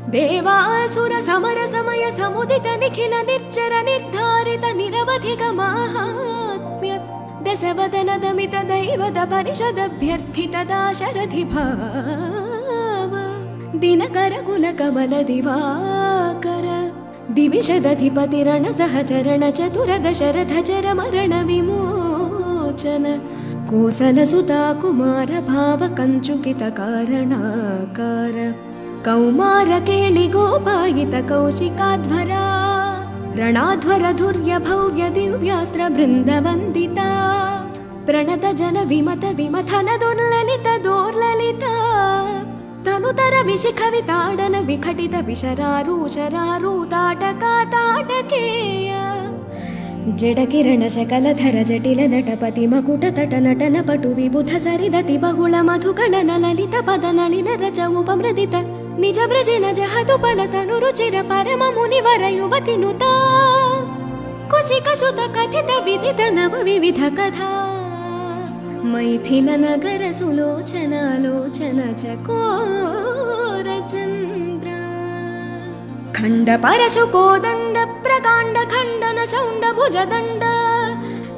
देवासुर समर समय समुदित निखिल निर्जर निर्धारित निरवधिक माहात्म्य दशवदन दमित दैवत परिषदभ्यर्थित दाशरथि भाव दिनकर कुल कमल दिवाकर दिविशदधिपतिरण सहचरण चतुर दशरथ चर मरण विमोचन कोसल सुता कुमार भाव कंचुकित कारणाकार कौमार केळि गोपायित कौशिकाध्वरा ರಣಾಧ್ವರ ಧುರ್ಯ ಭವ್ಯ ದಿವ್ಯಾಸ್ತ್ರ ಬೃಂದ ವಂದಿತಾ ಪ್ರಣತ ಜನ ವಿಮತ ವಿಮಥನ ದುರ್ಲಲಿತ ದೋರ್ಲಲಿತ ತನುತರ ವಿಶಿಖವಿತಾಡನ ವಿಘಟಿತ ವಿಶರಾರೂಷರಾರೂತಾಟಕಾತಾಟಕೇಯ ಜಡಕಿರಣ ಶಕಲಧರ ಜಟಿಲ ನಟಪತಿ ಮಕುಟ ತಟ ನಟನ ಪಟು ವಿಬುಧ ಸರಿದತಿ ಬಹುಳ ಮಧುಕಳನ ಲಲಿತ ಪದ ನಳಿನ ರಚ ಉಪಮೃದಿತ ನಿಜ ಬ್ರಜಿನ ಜಹದು ಫಲತನು ರುಚಿರ ಪರಮ ಮುನಿವರ ಯುವತಿ ನುತ ಕುಶಿಕ ಸುತ ಕಥಿತ ವಿದಿತ ನವ ವಿವಿಧ ಕಥಾ ಮೈಥಿಲ ನಗರ ಸುಲೋಚನಾಲೋಚನ ಚಕೋರ ಚಂದ್ರ ಖಂಡ ಪರಶು ಕೋದಂಡ ಪ್ರಕಾಂಡ ಖಂಡನ ಚೌಂಡ ಭುಜದಂಡ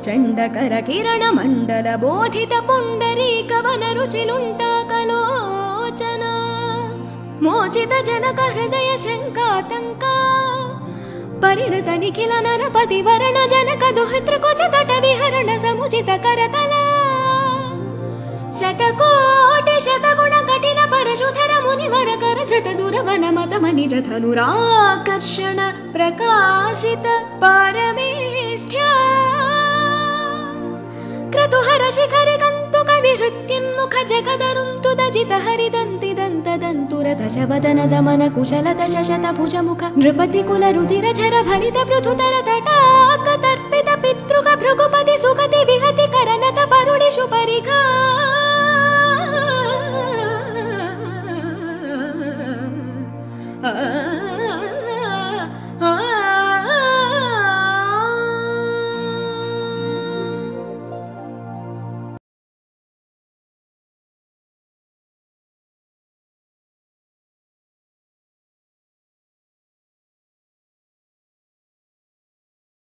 ಚಂಡಕರ ಕಿರಣ ಮಂಡಲ ಬೋಧಿತ ಪುಂಡರೀಕ ವನ ರುಚಿಲುಂಟ ಕಲೋಚನ ಮೋಚಿತ ಜನಕ ಹೃದಯ ಶಂಕಾತಂಕ ಪರಿರತ ನಿಖಿಲ ನರಪತಿ ವರ್ಣ ಜನಕ ದುಹಿತೃ ಕುಚ ತಟ ವಿಹರಣ ಸಮುಚಿತ ಕರತಲ ಶತಕೋಟಿ ಶತಗುಣ ಕಠಿಣ ಪರಶುಧರ ಮುನಿವರ ಕರಧೃತ ದುರವನ ಮತ ಮನಿಜ ಧನುರಾಕರ್ಷಣ ಪ್ರಕಾಶಿತ ಪರಮೇಷ್ಠ್ಯ ಕ್ರತುಹರ ಶಿಖರಿ ಕಂತು ಕವಿ ಹೃತ್ಯನ್ಮುಖ ಜಗದರುಂತು ದಜಿತ ಹರಿದಂತಿ ದಂತದಂತುರ ದಶವದನ ದಮನ ಕುಶಲ ದಶಶತ ಭುಜ ಮುಖ ನೃಪತಿ ಕುಲ ರುಧಿರ ಝರ ಭರಿತ ಪೃಥುತರ ತಟಾಕ ತರ್ಪಿತ ಪಿತೃಕ ಭೃಗುಪತಿ ಸುಗತಿ